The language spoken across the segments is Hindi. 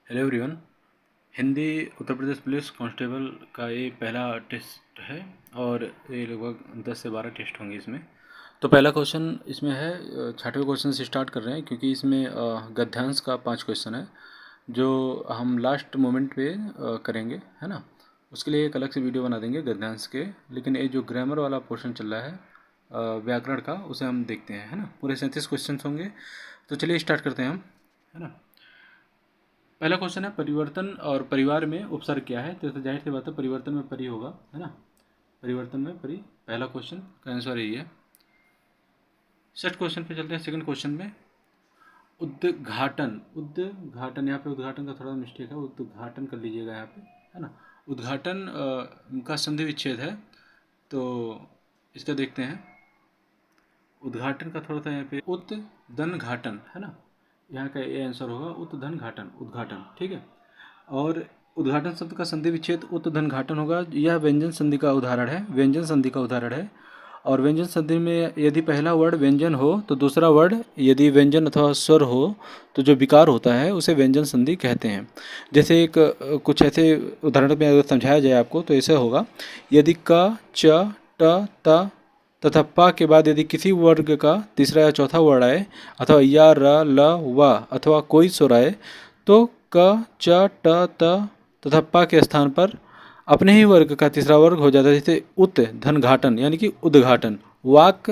Hello everyone. Hindi Uttar Pradesh police constable का ये पहला टेस्ट है और ये लगभग 10 से 12 टेस्ट होंगे इसमें। तो पहला क्वेश्चन इसमें है, छठवें क्वेश्चन से स्टार्ट कर रहे हैं क्योंकि इसमें गद्यांश का 5 क्वेश्चन है जो हम लास्ट मोमेंट पे करेंगे, है ना। उसके लिए एक अलग से वीडियो बना देंगे गद्यांश के, लेकिन ये जो ग्रामर वाला पोर्शन चल रहा है व्याकरण का, उसे हम देखते हैं, है ना। पूरे 37 क्वेश्चन होंगे, तो चलिए स्टार्ट करते हैं हम, है ना। पहला क्वेश्चन है, परिवर्तन और परिवार में उपसर्ग क्या है। तो जाहिर सी बात है परिवर्तन में परि होगा, है ना। परिवर्तन में परि, पहला क्वेश्चन का आंसर यही है। सेकंड क्वेश्चन पे चलते हैं। सेकंड क्वेश्चन में उद्घाटन, उद्घाटन, यहाँ पे उद्घाटन का थोड़ा मिस्टेक है, उद्घाटन कर लीजिएगा यहाँ पे, है ना। उद्घाटन का संधि विच्छेद है, तो इसका देखते हैं। उद्घाटन का थोड़ा सा यहाँ पे उद्दन घाटन, है ना। यहाँ का ये आंसर होगा उद्दन घाटन, उद्घाटन, ठीक है। और उद्घाटन शब्द का संधि विच्छेद उद्दन घाटन होगा। यह व्यंजन संधि का उदाहरण है, व्यंजन संधि का उदाहरण है। और व्यंजन संधि में यदि पहला वर्ड व्यंजन हो तो दूसरा वर्ड यदि व्यंजन अथवा स्वर हो तो जो विकार होता है उसे व्यंजन संधि कहते हैं। जैसे एक कुछ ऐसे उदाहरण में अगर समझाया जाए आपको तो ऐसे होगा, यदि क च ट त तथा प के बाद यदि किसी वर्ग का तीसरा या चौथा वर्ण आए अथवा या र ल व अथवा कोई स्वर आए तो क च ट त तथा प के स्थान पर अपने ही वर्ग का तीसरा वर्ग हो जाता है। जैसे उत धन घाटन यानी कि उद्घाटन। वाक,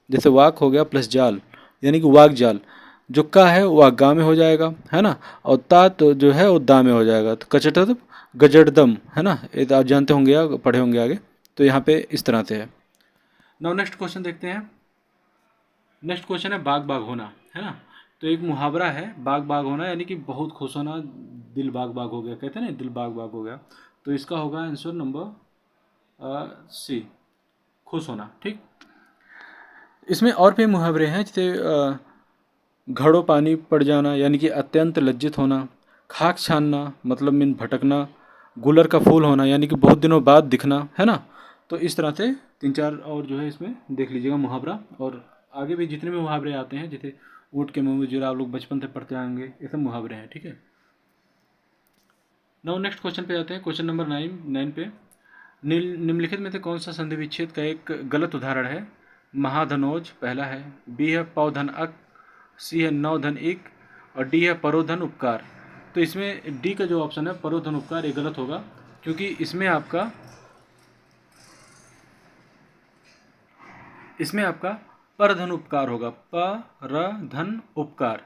जैसे वाक हो गया प्लस जाल यानी कि वाक जाल। जो का है वाग्गा में हो जाएगा, है ना। और ता तो जो है वो दा में हो जाएगा। तो कचटद गजड़दम, है ना। ये तो आप जानते होंगे या पढ़े होंगे आगे। तो यहाँ पे इस तरह से है। नाउ नेक्स्ट क्वेश्चन देखते हैं। नेक्स्ट क्वेश्चन है बाग बाग होना, है ना। तो एक मुहावरा है बाग बाग होना, यानी कि बहुत खुश होना, दिल बाग बाग हो गया, कहते हैं ना, दिल बाग बाग हो गया। तो इसका होगा आंसर नंबर सी, खुश होना, ठीक। इसमें और भी मुहावरे हैं, जैसे घड़ों पानी पड़ जाना यानी कि अत्यंत लज्जित होना, खाक छानना मतलब मीन भटकना, गुलर का फूल होना यानी कि बहुत दिनों बाद दिखना, है ना। तो इस तरह से 3-4 और जो है इसमें देख लीजिएगा मुहावरा। और आगे भी जितने भी मुहावरे आते हैं, जैसे ऊँट के मुँह में जीरा, आप लोग बचपन से पढ़ते आएंगे, ये सब मुहावरे हैं, ठीक है। नाउ नेक्स्ट क्वेश्चन पे जाते हैं। क्वेश्चन नंबर 9 पे, निम्नलिखित में से कौन सा संधि विच्छेद का एक गलत उदाहरण है। महाधनोज पहला है, बी है पौधन अक, सी है नवधन इक, और डी है परोधन उपकार। तो इसमें डी का जो ऑप्शन है परोधन उपकार, ये गलत होगा, क्योंकि इसमें आपका परधन उपकार होगा, परधन उपकार।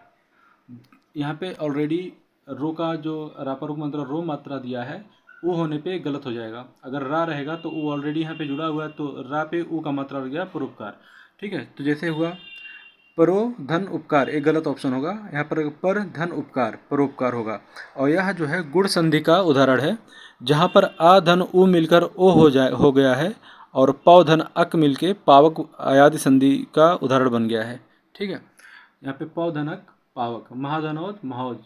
यहाँ पे ऑलरेडी रो का जो रापरोक मात्रा रो मात्रा दिया है वो होने पे गलत हो जाएगा। अगर रा रहेगा तो वो ऑलरेडी यहाँ पे जुड़ा हुआ है, तो रा पे ऊ का मात्रा लग गया परोपकार, ठीक है। तो जैसे हुआ परो धन उपकार, एक गलत ऑप्शन होगा। यहाँ पर धन उपकार परोपकार होगा। और यह जो है गुण संधि का उदाहरण है, जहाँ पर आ धन उ मिलकर ओ हो गया है और पौ धन अक मिलके पावक आयादि संधि का उदाहरण बन गया है, ठीक है। यहाँ पे पौ धनक पावक, महाधनोज महोज,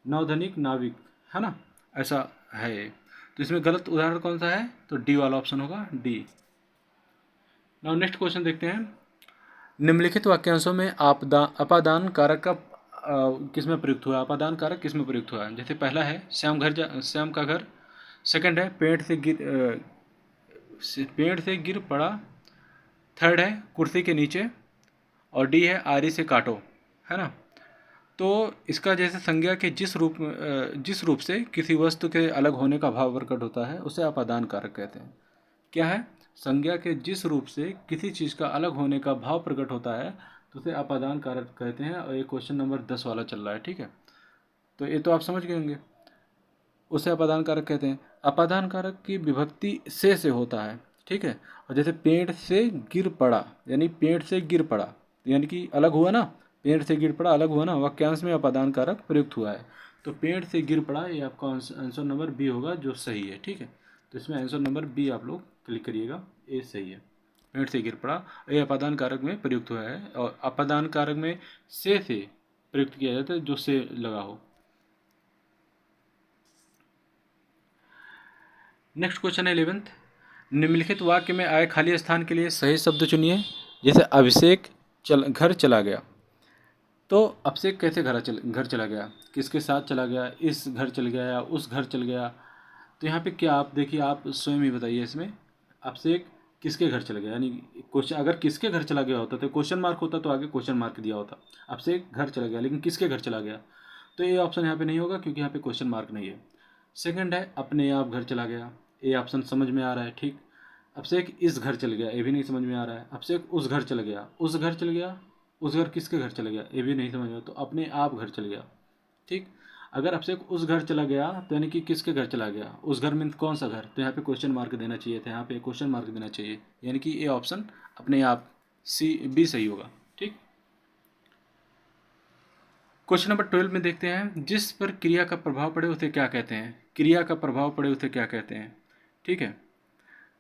नवधनिक नाविक, है ना, ऐसा है ये। तो इसमें गलत उदाहरण कौन सा है, तो डी वाला ऑप्शन होगा, डी। नाउ नेक्स्ट क्वेश्चन देखते हैं। निम्नलिखित वाक्यांशों में अपादान कारक का किस में प्रयुक्त हुआ, अपादान कारक किस में प्रयुक्त हुआ है। जैसे पहला है श्याम का घर, सेकंड है पेड़ से गिर पड़ा, थर्ड है कुर्सी के नीचे, और डी है आरी से काटो, है ना। तो इसका जैसे संज्ञा के जिस रूप से किसी वस्तु के अलग होने का भाव प्रकट होता है उसे अपादान कारक कहते हैं। क्या है, संज्ञा के जिस रूप से किसी चीज़ का अलग होने का भाव प्रकट होता है तो उसे अपादान कारक कहते हैं। और ये क्वेश्चन नंबर 10 वाला चल रहा है, ठीक है। तो ये तो आप समझ गए होंगे, उसे अपादान कारक कहते हैं। अपादान कारक की विभक्ति से होता है, ठीक है। और जैसे पेड़ से गिर पड़ा, यानी पेड़ से गिर पड़ा यानी कि अलग हुआ ना, पेड़ से गिर पड़ा अलग हुआ ना, वाक्यांश में अपादान कारक प्रयुक्त हुआ है। तो पेड़ से गिर पड़ा, ये आपका आंसर नंबर बी होगा जो सही है, ठीक है। तो इसमें आंसर नंबर बी आप लोग क्लिक करिएगा, ये सही है। पेड़ से गिर पड़ा ये अपादान कारक में प्रयुक्त हुआ है, और अपादान कारक में से प्रयुक्त किया जाता है जो से लगा हो। नेक्स्ट क्वेश्चन है 11th। निम्नलिखित वाक्य में आए खाली स्थान के लिए सही शब्द चुनिए। जैसे अभिषेक घर चला गया, तो अब से कैसे घर चला गया, किसके साथ चला गया, इस घर चल गया या उस घर चल गया। तो यहाँ पे क्या आप देखिए, आप स्वयं ही बताइए इसमें। अब से किसके घर चला गया, यानी क्वेश्चन अगर किसके घर चला गया होता तो क्वेश्चन मार्क होता, तो आगे क्वेश्चन मार्क दिया होता। अब से घर चला गया, लेकिन किसके घर चला गया, तो ये ऑप्शन यहाँ पे नहीं होगा क्योंकि यहाँ पे क्वेश्चन मार्क नहीं है। सेकंड है अपने आप घर चला गया, ये ऑप्शन समझ में आ रहा है, ठीक। अब से इस घर चल गया, ये भी नहीं समझ में आ रहा है। अब से उस घर चल गया, उस घर चल गया, उस घर किसके घर चला गया, ये भी नहीं समझ में, तो अपने आप घर चल गया, ठीक। अगर आपसे उस घर चला गया तो यानी कि किसके घर चला गया, उस घर में कौन सा घर, तो यहाँ पे क्वेश्चन मार्क देना चाहिए था, यहाँ पे क्वेश्चन मार्क देना चाहिए, यानी कि ये ऑप्शन अपने आप बी सही होगा, ठीक। क्वेश्चन नंबर 12 में देखते हैं, जिस पर क्रिया का प्रभाव पड़े उसे क्या कहते हैं, क्रिया का प्रभाव पड़े उसे क्या कहते हैं, ठीक है।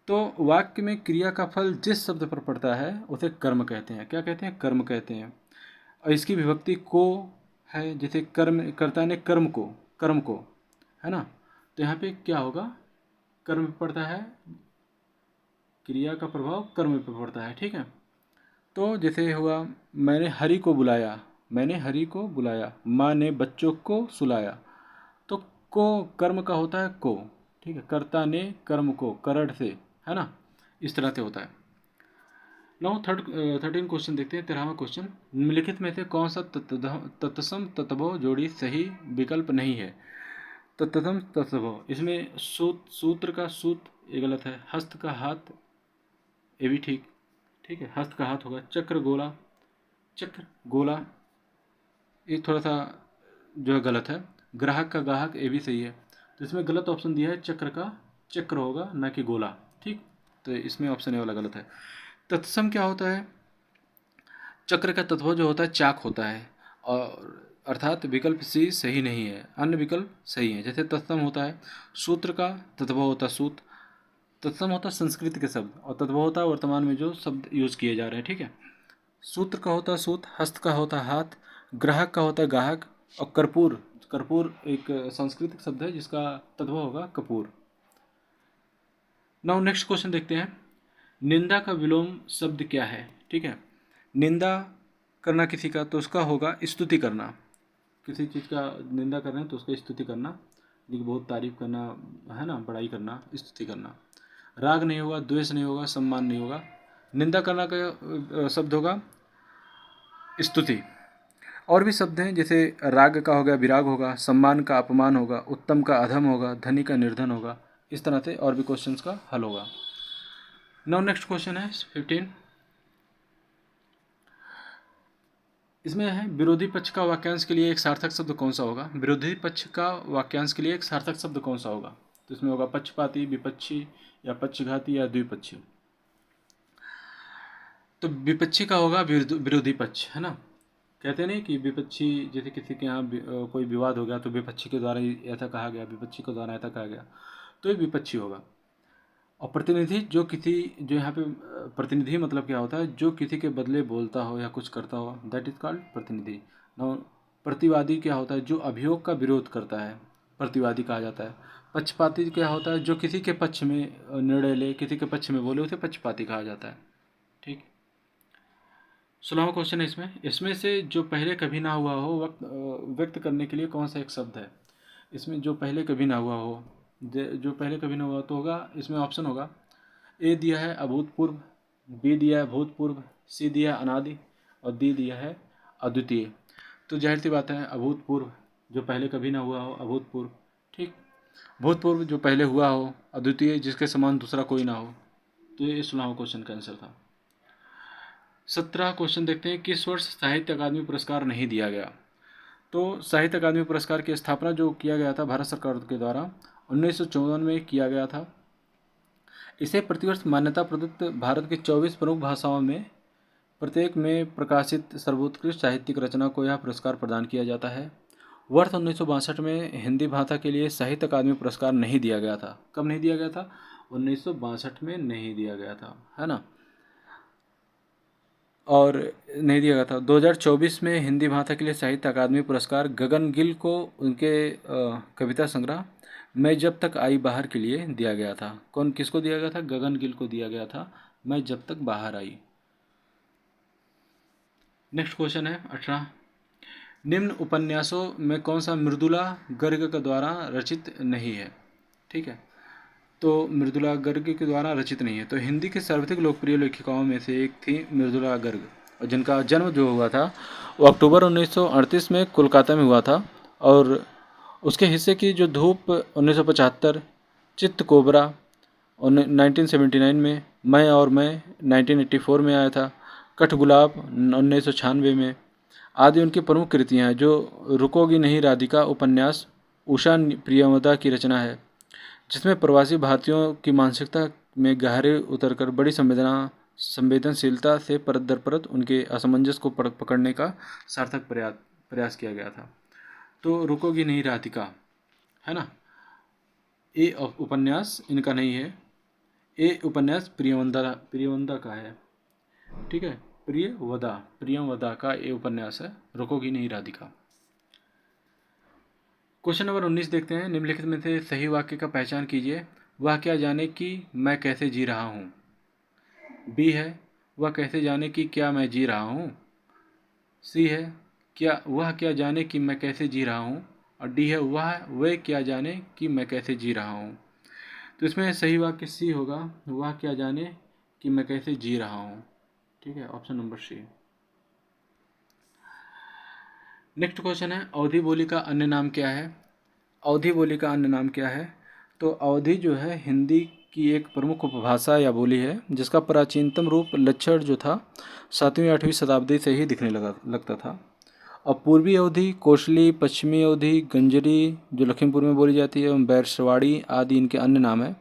तो वाक्य में क्रिया का फल जिस शब्द पर पड़ता है उसे कर्म कहते हैं, क्या कहते हैं, कर्म कहते हैं। और इसकी विभक्ति को है, जैसे कर्म, कर्ता ने कर्म को, है ना। तो यहाँ पे क्या होगा, कर्म पे पड़ता है, क्रिया का प्रभाव कर्म पे पड़ता है, ठीक है। तो जैसे हुआ, मैंने हरि को बुलाया, मैंने हरि को बुलाया, माँ ने बच्चों को सुलाया। तो को कर्म का होता है को, ठीक है, कर्ता ने कर्म को, करण से, है ना, इस तरह से होता है। नाउ 13 क्वेश्चन देखते हैं, 13वां क्वेश्चन, निम्नलिखित में से कौन सा तत्सम तत्भव जोड़ी सही विकल्प नहीं है। तत्सम तत्भव, इसमें सूत्र का सूत ये गलत है, हस्त का हाथ ये भी ठीक, ठीक है, हस्त का हाथ होगा। चक्र गोला ये थोड़ा सा जो है गलत है। ग्राहक का ग्राहक ये भी सही है। तो इसमें गलत ऑप्शन दिया है, चक्र का चक्र होगा ना कि गोला, ठीक। तो इसमें ऑप्शन ए वाला गलत है। तत्सम क्या होता है, चक्र का तत्व जो होता है चाक होता है, और अर्थात विकल्प सी सही नहीं है, अन्य विकल्प सही है। जैसे तत्सम होता है, सूत्र का तत्व होता है सूत, तत्सम होता है संस्कृत के शब्द, और तत्व होता है वर्तमान में जो शब्द यूज किए जा रहे हैं, ठीक है। सूत्र का होता है सूत, हस्त का होता है हाथ, ग्राहक का होता है ग्राहक, और कर्पूर, कर्पूर एक सांस्कृतिक शब्द है जिसका तत्व होगा कपूर। नाउ नेक्स्ट क्वेश्चन देखते हैं, निंदा का विलोम शब्द क्या है, ठीक है। निंदा करना किसी का तो उसका होगा स्तुति करना, किसी चीज़ का निंदा कर रहे हैं तो उसका स्तुति करना, यानी बहुत तारीफ करना, है ना, बड़ाई करना, स्तुति करना। राग नहीं होगा, द्वेष नहीं होगा, सम्मान नहीं होगा। निंदा करना का शब्द होगा स्तुति। और भी शब्द हैं, जैसे राग का हो गया विराग होगा, सम्मान का अपमान होगा, उत्तम का अधम होगा, धनी का निर्धन होगा। इस तरह से और भी क्वेश्चंस का हल होगा। नाउ नेक्स्ट क्वेश्चन है 15, इसमें है विरोधी पक्ष का वाक्यांश के लिए एक सार्थक शब्द कौन सा होगा, विरोधी पक्ष का वाक्यांश के लिए एक सार्थक शब्द कौन सा होगा। तो इसमें होगा पक्षपाती, विपक्षी, या पक्षघाती, या द्विपक्षी। तो विपक्षी का होगा विरोधी पक्ष, है ना। कहते नहीं कि विपक्षी, जैसे किसी के यहाँ कोई विवाद हो गया तो विपक्षी के द्वारा ही ऐसा कहा गया, विपक्षी के द्वारा ऐसा कहा गया, तो ये विपक्षी होगा। और प्रतिनिधि जो यहाँ पे प्रतिनिधि मतलब क्या होता है, जो किसी के बदले बोलता हो या कुछ करता हो, दैट इज कॉल्ड प्रतिनिधि। नाउ प्रतिवादी क्या होता है, जो अभियोग का विरोध करता है, प्रतिवादी कहा जाता है। पक्षपाती क्या होता है, जो किसी के पक्ष में निर्णय ले, किसी के पक्ष में बोले, उसे पक्षपाती कहा जाता है, ठीक। 16वां क्वेश्चन है इसमें, इसमें से जो पहले कभी ना हुआ हो व्यक्त करने के लिए कौन सा एक शब्द है। इसमें जो पहले कभी ना हुआ हो, जो पहले कभी ना हुआ तो होगा, इसमें ऑप्शन होगा, ए दिया है अभूतपूर्व, बी दिया है भूतपूर्व, सी दिया है अनादि, और डी दिया है अद्वितीय। तो जाहिर सी बात है अभूतपूर्व, जो पहले कभी ना हुआ हो, अभूतपूर्व, ठीक। भूतपूर्व जो पहले हुआ हो, अद्वितीय जिसके समान दूसरा कोई ना हो। तो ये 16वां क्वेश्चन का आंसर था। 17 क्वेश्चन देखते हैं, किस वर्ष साहित्य अकादमी पुरस्कार नहीं दिया गया। तो साहित्य अकादमी पुरस्कार की स्थापना जो किया गया था भारत सरकार के द्वारा 1954 में किया गया था। इसे प्रतिवर्ष मान्यता प्रदत्त भारत की 24 प्रमुख भाषाओं में प्रत्येक में प्रकाशित सर्वोत्कृष्ट साहित्यिक रचना को यह पुरस्कार प्रदान किया जाता है। वर्ष 1962 में हिंदी भाषा के लिए साहित्य अकादमी पुरस्कार नहीं दिया गया था। कब नहीं दिया गया था, 1962 में नहीं दिया गया था, है ना। और नहीं दिया गया था। 2024 में हिंदी भाषा के लिए साहित्य अकादमी पुरस्कार गगन गिल को उनके कविता संग्रह मैं जब तक आई बाहर के लिए दिया गया था। कौन किसको दिया गया था, गगन गिल को दिया गया था, मैं जब तक बाहर आई। नेक्स्ट क्वेश्चन है 18, निम्न उपन्यासों में कौन सा मृदुला गर्ग के द्वारा रचित नहीं है? ठीक है, तो मृदुला गर्ग के द्वारा रचित नहीं है। तो हिंदी की सर्वाधिक लोकप्रिय लेखिकाओं में से एक थी मृदुला गर्ग, और जिनका जन्म जो हुआ था वो अक्टूबर 1938 में कोलकाता में हुआ था। और उसके हिस्से की जो धूप 1975, चित्त कोबरा 1979 में, मैं और मैं 1984 में आया था, कठगुलाब 1996 में, आदि उनकी प्रमुख कृतियाँ हैं। जो रुकोगी नहीं राधिका उपन्यास उषा प्रियमदा की रचना है, जिसमें प्रवासी भारतीयों की मानसिकता में गहरे उतरकर बड़ी संवेदनशीलता से परत दर परत उनके असमंजस को पकड़ने का सार्थक प्रयास किया गया था। तो रुकोगी नहीं राधिका, है ना, ये उपन्यास इनका नहीं है, ये उपन्यास प्रियवंदा का है। ठीक है, प्रियवदा का ये उपन्यास है, रुकोगी नहीं राधिका। क्वेश्चन नंबर 19 देखते हैं। निम्नलिखित में से सही वाक्य का पहचान कीजिए। वह क्या जाने कि मैं कैसे जी रहा हूँ। बी है, वह कैसे जाने कि क्या मैं जी रहा हूँ। सी है, वह क्या जाने कि मैं कैसे जी रहा हूँ। और डी है, वह क्या जाने कि मैं कैसे जी रहा हूँ। तो इसमें सही वाक्य सी होगा, वह क्या जाने कि मैं कैसे जी रहा हूँ। ठीक है, option number C. Next question है, अवधि बोली का अन्य नाम क्या है। अवधि बोली का अन्य नाम क्या है। तो अवधि जो है हिंदी की एक प्रमुख उपभाषा या बोली है, जिसका प्राचीनतम रूप लक्षण जो था 7वीं-8वीं शताब्दी से ही दिखने लगता था। और पूर्वी अवधि, कोशली, पश्चिमी अवधि, गंजरी जो लखीमपुर में बोली जाती है, एवं बैरसवाड़ी आदि इनके अन्य नाम हैं।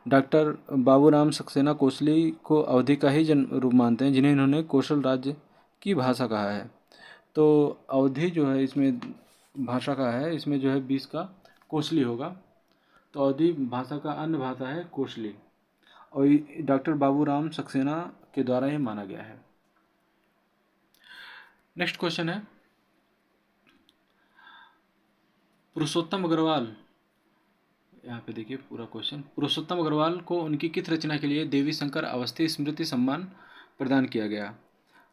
डॉक्टर बाबूराम सक्सेना कोसली को अवधि का ही जन्म रूप मानते हैं, जिन्हें इन्होंने कौशल राज्य की भाषा कहा है। तो अवधि जो है इसमें भाषा का है, इसमें जो है 20 का कोसली होगा। तो अवधि भाषा का अन्य भाषा है कोसली, और डॉक्टर बाबूराम सक्सेना के द्वारा ही माना गया है। नेक्स्ट क्वेश्चन है, पुरुषोत्तम अग्रवाल, यहाँ पे देखिए पूरा क्वेश्चन। पुरुषोत्तम अग्रवाल को उनकी किस रचना के लिए देवी शंकर अवस्थी स्मृति सम्मान प्रदान किया गया।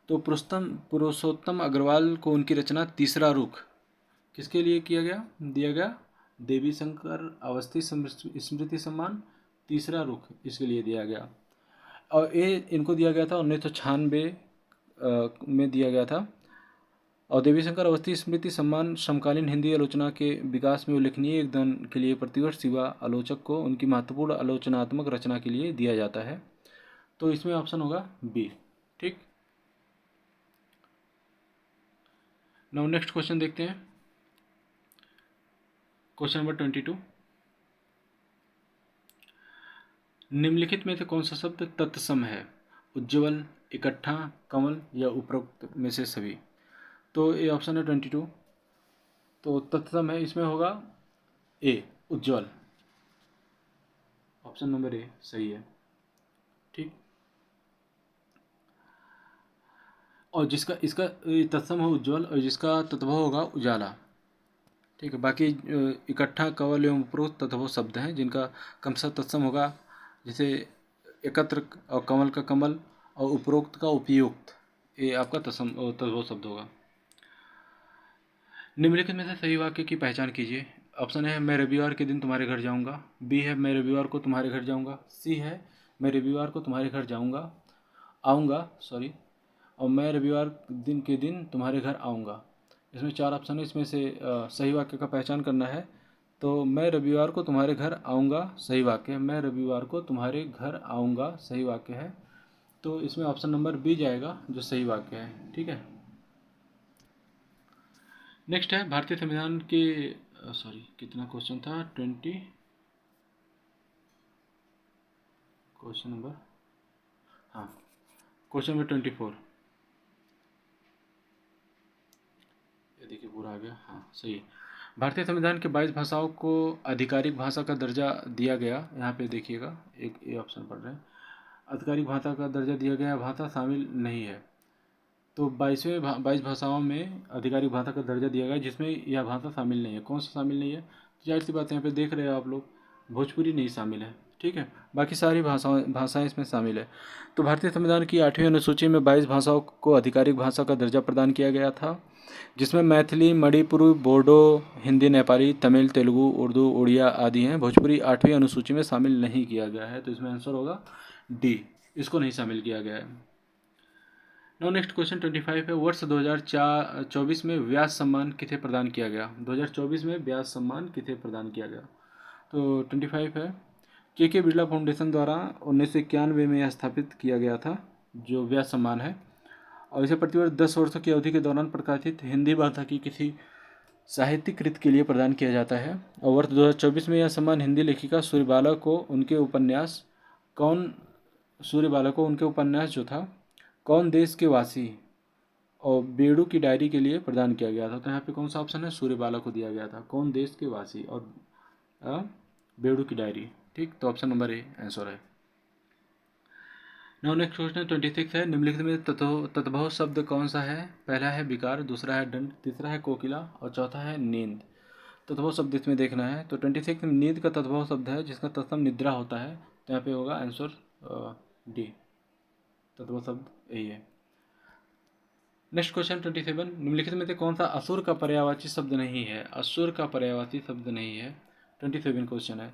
तो पुरुषोत्तम अग्रवाल को उनकी रचना तीसरा रुख किसके लिए दिया गया, देवी शंकर अवस्थी स्मृति सम्मान तीसरा रुख, इसके लिए दिया गया। और ये इनको दिया गया था 1996 में दिया गया था। और देवी शंकर अवस्थी स्मृति सम्मान समकालीन हिंदी आलोचना के विकास में उल्लेखनीय योगदान के लिए प्रतिवर्ष युवा आलोचक को उनकी महत्वपूर्ण आलोचनात्मक रचना के लिए दिया जाता है। तो इसमें ऑप्शन होगा बी। ठीक, नाउ नेक्स्ट क्वेश्चन देखते हैं। क्वेश्चन नंबर 22, निम्नलिखित में से कौन सा शब्द तत्सम है। उज्ज्वल, इकट्ठा, कमल या उपरोक्त में से सभी। तो ये ऑप्शन है 22, तो तत्सम है, इसमें होगा ए उज्ज्वल, ऑप्शन नंबर ए सही है। ठीक, और जिसका इसका तत्सम हो उज्ज्वल, और जिसका तत्भव होगा उजाला। ठीक है, बाकी इकट्ठा, कवल एवं उपरोक्त तत्भव शब्द हैं, जिनका क्रमशः तत्सम होगा, जैसे एकत्र और कमल का कमल और उपरोक्त का उपयुक्त, ये आपका तत्भव शब्द होगा। निम्नलिखित में से सही वाक्य की पहचान कीजिए। ऑप्शन है, मैं रविवार के दिन तुम्हारे घर जाऊंगा। बी है, मैं रविवार को तुम्हारे घर जाऊंगा। सी है, मैं रविवार को तुम्हारे घर आऊँगा सॉरी, और मैं रविवार के दिन तुम्हारे घर आऊँगा। इसमें 4 ऑप्शन है, इसमें से सही वाक्य का पहचान करना है। तो मैं रविवार को तुम्हारे घर आऊँगा सही वाक्य है, मैं रविवार को तुम्हारे घर आऊँगा सही वाक्य है। तो इसमें ऑप्शन नंबर बी जाएगा, जो सही वाक्य है। ठीक है, नेक्स्ट है भारतीय संविधान के कितना क्वेश्चन था, 20 क्वेश्चन नंबर, हाँ क्वेश्चन नंबर 24, ये देखिए पूरा आ गया, हाँ सही है। भारतीय संविधान के 22 भाषाओं को आधिकारिक भाषा का दर्जा दिया गया। यहाँ पे देखिएगा, एक ये ऑप्शन पढ़ रहे हैं, आधिकारिक भाषा का दर्जा दिया गया, भाषा शामिल नहीं है। तो 22 भाषाओं में आधिकारिक भाषा का दर्जा दिया गया, जिसमें यह भाषा शामिल नहीं है। कौन सा शामिल नहीं है, तो जाहिर सी बात है यहाँ पे देख रहे हैं आप लोग, भोजपुरी नहीं शामिल है। ठीक है, बाकी सारी भाषाएं इसमें शामिल है। तो भारतीय संविधान की 8वीं अनुसूची में 22 भाषाओं को आधिकारिक भाषा का दर्जा प्रदान किया गया था, जिसमें मैथिली, मणिपुरी, बोडो, हिंदी, नेपाली, तमिल, तेलुगु, उर्दू, उड़िया आदि हैं। भोजपुरी 8वीं अनुसूची में शामिल नहीं किया गया है, तो इसमें आंसर होगा डी, इसको नहीं शामिल किया गया है। नो नेक्स्ट क्वेश्चन 25 है, वर्ष 2024 में व्यास सम्मान किसे प्रदान किया गया? 2024 में व्यास सम्मान किसे प्रदान किया गया? तो 25 है, के बिरला फाउंडेशन द्वारा 1991 में यह स्थापित किया गया था, जो व्यास सम्मान है, और इसे प्रतिवर्ष 10 वर्षों की अवधि के दौरान प्रकाशित हिंदी भाषा की किसी साहित्यिक कृत के लिए प्रदान किया जाता है। और वर्ष 2024 में यह सम्मान हिंदी लेखिका सूर्यबाला को उनके उपन्यास जो था कौन देश के वासी और बेड़ू की डायरी के लिए प्रदान किया गया था। तो यहाँ पे कौन सा ऑप्शन है? सूर्यबाला को दिया गया था, कौन देश के वासी और बेड़ू की डायरी। ठीक, तो ऑप्शन नंबर ए आंसर है। नाउ नेक्स्ट क्वेश्चन 26 है, निम्नलिखित में तद्भव शब्द कौन सा है? पहला है विकार, दूसरा है दंड, तीसरा है कोकिला और चौथा है नींद। तद्भव शब्द इसमें देखना है। तो 26 में नींद का तद्भव शब्द है जिसका तत्सम निद्रा होता है, तो यहाँ पे होगा आंसर डी, तद्भव शब्द यही है। नेक्स्ट क्वेश्चन 27, निम्नलिखित में से कौन सा असुर का पर्यायवाची शब्द नहीं है? असुर का पर्यायवाची शब्द नहीं है, 27 क्वेश्चन है।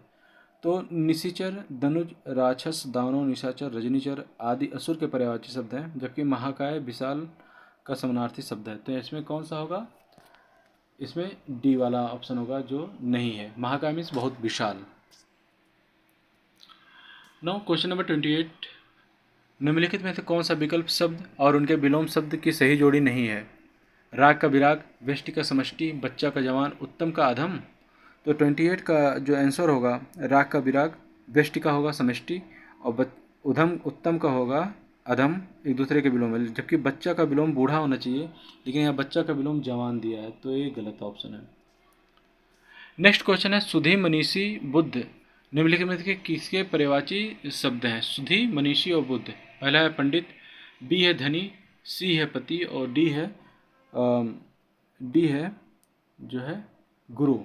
तो निशिचर, दनुज, राक्षस, दानव, निशाचर, रजनीचर आदि असुर के पर्यायवाची शब्द हैं, जबकि महाकाय विशाल का समानार्थी शब्द है। तो इसमें कौन सा होगा? इसमें डी वाला ऑप्शन होगा जो नहीं है, महाकाय मीन्स बहुत विशाल। नाउ क्वेश्चन नंबर 28, निम्नलिखित में से कौन सा विकल्प शब्द और उनके विलोम शब्द की सही जोड़ी नहीं है? राग का विराग, व्यष्टि का समष्टि, बच्चा का जवान, उत्तम का अधम। तो 28 का जो आंसर होगा, राग का विराग, व्यष्टि का होगा समष्टि और उत्तम का होगा अधम, एक दूसरे के विलोम है, जबकि बच्चा का विलोम बूढ़ा होना चाहिए, लेकिन यहाँ बच्चा का विलोम जवान दिया है, तो ये गलत ऑप्शन है। नेक्स्ट क्वेश्चन है, सुधी, मनीषी, बुद्ध निम्नलिखित में से किसके पर्यायवाची शब्द हैं? सुधी, मनीषी और बुद्ध। पहला है पंडित, बी है धनी, सी है पति और डी है जो है गुरु।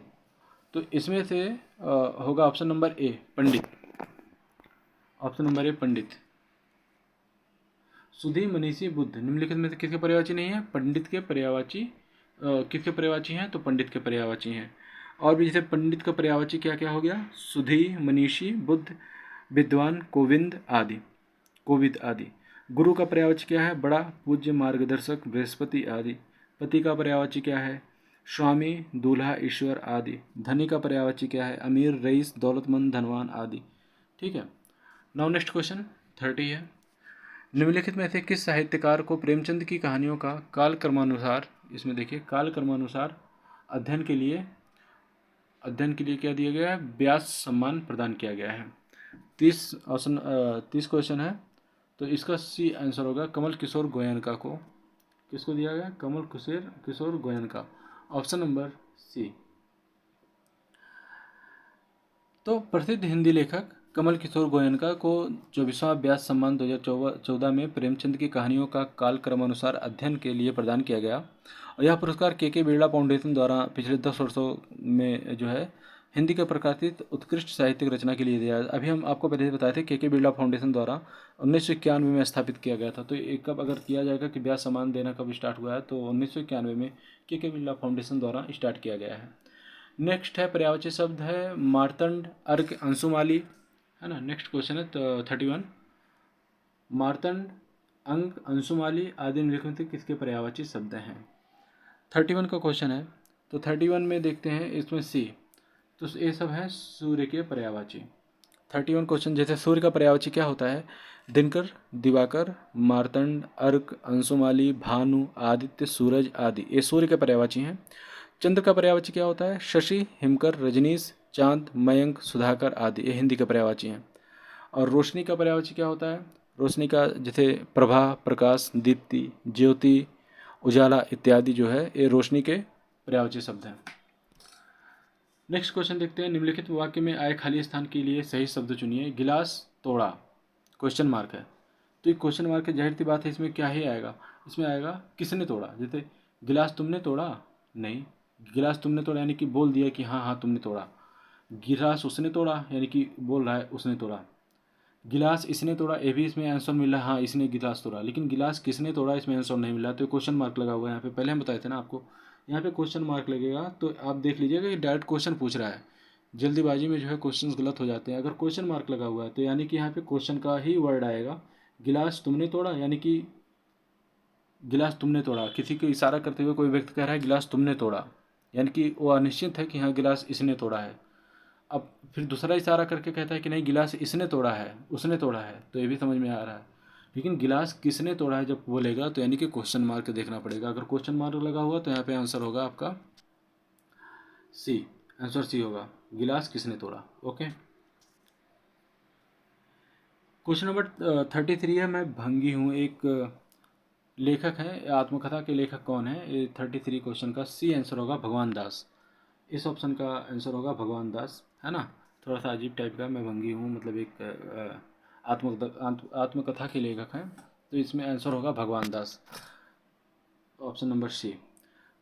तो इसमें से होगा ऑप्शन नंबर ए पंडित, ऑप्शन नंबर ए पंडित। सुधी, मनीषी, बुद्ध निम्नलिखित में से किसके पर्यायवाची नहीं है? पंडित के पर्यायवाची। किसके पर्यायवाची हैं? तो पंडित के पर्यायवाची हैं। और भी जैसे पंडित का पर्यायवाची क्या क्या हो गया? सुधी, मनीषी, बुद्ध, विद्वान, कोविंद आदि, कोविद आदि। गुरु का पर्यायवाची क्या है? बड़ा, पूज्य, मार्गदर्शक, बृहस्पति आदि। पति का पर्यायवाची क्या है? स्वामी, दूल्हा, ईश्वर आदि। धनी का पर्यायवाची क्या है? अमीर, रईस, दौलतमंद, धनवान आदि। ठीक है। नाउ नेक्स्ट क्वेश्चन 30 है, निम्नलिखित में से किस साहित्यकार को प्रेमचंद की कहानियों का कालक्रमानुसार, इसमें देखिए कालक्रमानुसार अध्ययन के लिए क्या दिया गया है? व्यास सम्मान प्रदान किया गया है। 30 क्वेश्चन है, तो इसका सी आंसर होगा कमल किशोर गोयनका को। किसको दिया गया? कमल किशोर गोयनका, ऑप्शन नंबर सी। तो प्रसिद्ध हिंदी लेखक कमल किशोर गोयनका को 24वां व्यास सम्मान 2014 में प्रेमचंद की कहानियों का कालक्रमानुसार अध्ययन के लिए प्रदान किया गया, और यह पुरस्कार के बिरला फाउंडेशन द्वारा पिछले 10 वर्षों में जो है हिंदी का प्रकाशित उत्कृष्ट साहित्यिक रचना के लिए दिया। अभी हम आपको पहले बताए थे के बिरला फाउंडेशन द्वारा 1991 में स्थापित किया गया था। तो एक कब अगर किया जाएगा कि व्यास सम्मान देना कब स्टार्ट हुआ है, तो 1991 में के बिरला फाउंडेशन द्वारा स्टार्ट किया गया है। नेक्स्ट है पर्यायवाची शब्द है मार्तंड, अर्क, अंशुमाली, है ना। नेक्स्ट क्वेश्चन है 31, मार्तंड, अंक, अंशुमाली आदि निम्नलिखित में किसके पर्यायवाची शब्द हैं? 31 का क्वेश्चन है, तो 31 में देखते हैं इसमें सी, तो ये सब है सूर्य के पर्यायवाची। 31 क्वेश्चन, जैसे सूर्य का पर्यायवाची क्या होता है? दिनकर, दिवाकर, मार्तंड, अर्क, अंशुमाली, भानु, आदित्य, सूरज आदि, ये सूर्य के पर्यायवाची हैं। चंद्र का पर्यायवाची क्या होता है? शशि, हिमकर, रजनीश, चांद, मयंक, सुधाकर आदि, ये हिंदी के पर्यायवाची हैं। और रोशनी का पर्यायवाची क्या होता है? रोशनी का जैसे प्रभा, प्रकाश, दीप्ति, ज्योति, उजाला इत्यादि जो है ये रोशनी के पर्यायवाची शब्द हैं। नेक्स्ट क्वेश्चन देखते हैं, निम्नलिखित वाक्य में आए खाली स्थान के लिए सही शब्द चुनिए। गिलास तोड़ा, क्वेश्चन मार्क है, तो ये क्वेश्चन मार्क है, जाहिर सी बात है इसमें क्या ही आएगा? इसमें आएगा किसने तोड़ा। जैसे गिलास तुमने तोड़ा, नहीं, गिलास तुमने तोड़ा यानी कि बोल दिया कि हाँ हाँ तुमने तोड़ा, गिलास उसने तोड़ा, यानी कि बोल रहा है उसने तोड़ा। गिलास इसने तोड़ा, ये भी इसमें आंसर मिल रहा है, हाँ इसने गिलास तोड़ा, लेकिन गिलास किसने तोड़ा इसमें आंसर नहीं मिला, तो क्वेश्चन मार्क लगा हुआ है यहाँ पे। पहले हम बताए थे ना आपको, यहाँ पे क्वेश्चन मार्क लगेगा, तो आप देख लीजिएगा कि डायरेक्ट क्वेश्चन पूछ रहा है। जल्दीबाजी में जो है क्वेश्चन गलत हो जाते हैं। अगर क्वेश्चन मार्क लगा हुआ है तो यानी कि यहाँ पे क्वेश्चन का ही वर्ड आएगा। गिलास तुमने तोड़ा, यानी कि गिलास तुमने तोड़ा, किसी को इशारा करते हुए कोई व्यक्ति कह रहा है गिलास तुमने तोड़ा, यानी कि वो अनिश्चित है कि हाँ गिलास इसने तोड़ा है। अब फिर दूसरा इशारा करके कहता है कि नहीं गिलास इसने तोड़ा है, उसने तोड़ा है, तो ये भी समझ में आ रहा है। लेकिन गिलास किसने तोड़ा है जब बोलेगा तो यानी कि क्वेश्चन मार्क देखना पड़ेगा। अगर क्वेश्चन मार्क लगा हुआ तो यहाँ पे आंसर होगा आपका सी, आंसर सी होगा, गिलास किसने तोड़ा। ओके, क्वेश्चन नंबर 33 है, मैं भंगी हूँ, एक लेखक है, आत्मकथा के लेखक कौन है, ये 33 क्वेश्चन का सी आंसर होगा भगवान दास। इस ऑप्शन का आंसर होगा भगवान दास, है ना। थोड़ा सा अजीब टाइप का, मैं भंगी हूँ मतलब एक आत्मकथा के लेखक हैं, तो इसमें आंसर होगा भगवान दास, ऑप्शन नंबर सी।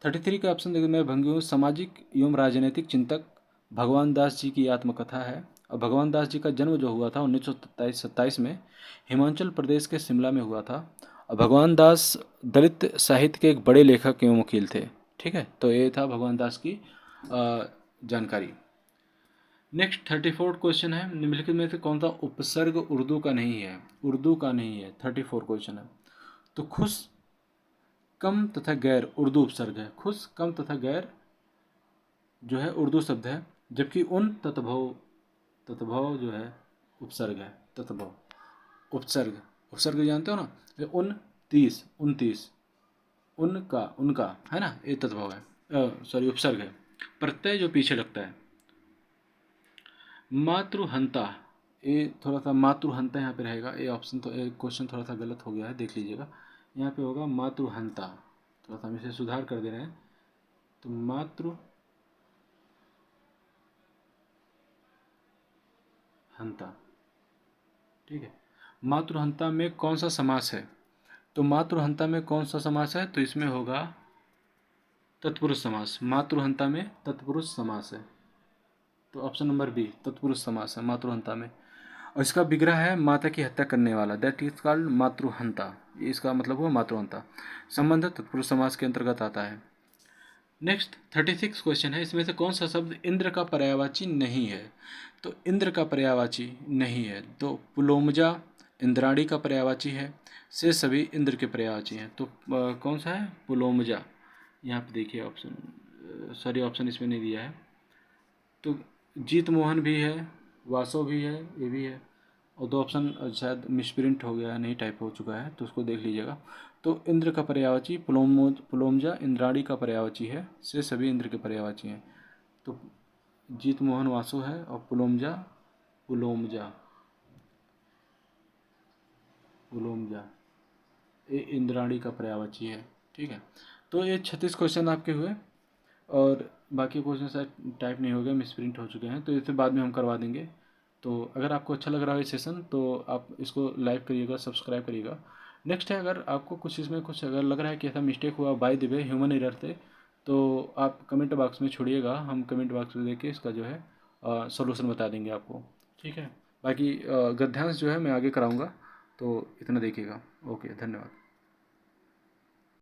33 का ऑप्शन देखिए, मैं भंगी हूँ सामाजिक एवं राजनीतिक चिंतक भगवान दास जी की आत्मकथा है। और भगवान दास जी का जन्म जो हुआ था 1927 में हिमाचल प्रदेश के शिमला में हुआ था। और भगवान दास दलित साहित्य के एक बड़े लेखक एवं वकील थे। ठीक है, तो ये था भगवान दास की जानकारी। नेक्स्ट 34 क्वेश्चन है, निम्नलिखित में से कौन सा उपसर्ग उर्दू का नहीं है, उर्दू का नहीं है। 34 क्वेश्चन है, तो खुश कम तथा गैर उर्दू उपसर्ग है। खुश कम तथा गैर जो है उर्दू शब्द है, जबकि उन तत्भव, तत्भव जो है उपसर्ग है। तत्भव उपसर्ग, उपसर्ग जानते हो ना, ये 29 29 उनका, उनका है ना, ये तत्भव है, सॉरी उपसर्ग है। प्रत्यय जो पीछे लगता है। मातृहंता, ये थोड़ा सा मातृहंता यहाँ पे रहेगा, ये ऑप्शन तो ये क्वेश्चन थोड़ा सा गलत हो गया है, देख लीजिएगा। यहाँ पे होगा मातृहंता, थोड़ा सा हम इसे सुधार कर दे रहे हैं, तो मातृहंता। ठीक है, मातृहंता में कौन सा समास है, तो मातृहंता में कौन सा समास है, तो इसमें होगा तत्पुरुष समास। मातृहंता में तत्पुरुष समास है, तो ऑप्शन नंबर बी तत्पुरुष समास है मातृहंता में। और इसका विग्रह है माता की हत्या करने वाला, दैट इज कॉल्ड मातृहंता, इसका मतलब हुआ मातृहंता। संबंध तत्पुरुष समास के अंतर्गत आता है। नेक्स्ट 36 क्वेश्चन है, इसमें से कौन सा शब्द इंद्र का पर्यायवाची नहीं है, तो इंद्र का पर्यायवाची नहीं है, तो पुलोमजा इंद्राणी का पर्यायवाची है, से सभी इंद्र के पर्यायवाची हैं, तो कौन सा है, पुलोमजा। यहाँ पे देखिए ऑप्शन, सॉरी ऑप्शन इसमें नहीं दिया है, तो जीत मोहन भी है, वासव भी है, ये भी है, और दो ऑप्शन शायद मिसप्रिंट हो गया है, नहीं टाइप हो चुका है, तो उसको देख लीजिएगा। तो इंद्र का पर्यायवाची पुलोमजा इंद्राणी का पर्यायवाची है, से सभी इंद्र के पर्यायवाची हैं, तो जीत मोहन वासु है, और पुलोमजा पुलोमजा पुलोमजा ये इंद्राणी का पर्यायवाची है। ठीक है, तो ये 36 क्वेश्चन आपके हुए, और बाकी क्वेश्चन शायद टाइप नहीं हो गए, मिसप्रिंट हो चुके हैं, तो इसे बाद में हम करवा देंगे। तो अगर आपको अच्छा लग रहा है ये सेशन तो आप इसको लाइक करिएगा, सब्सक्राइब करिएगा। नेक्स्ट है, अगर आपको कुछ इसमें कुछ अगर लग रहा है कि ऐसा मिस्टेक हुआ by the way human error थे, तो आप कमेंट बॉक्स में छोड़िएगा, हम कमेंट बॉक्स में देख के इसका जो है सॉल्यूशन बता देंगे आपको। ठीक है, बाकी गद्यांश जो है मैं आगे कराऊंगा, तो इतना देखिएगा। ओके, धन्यवाद।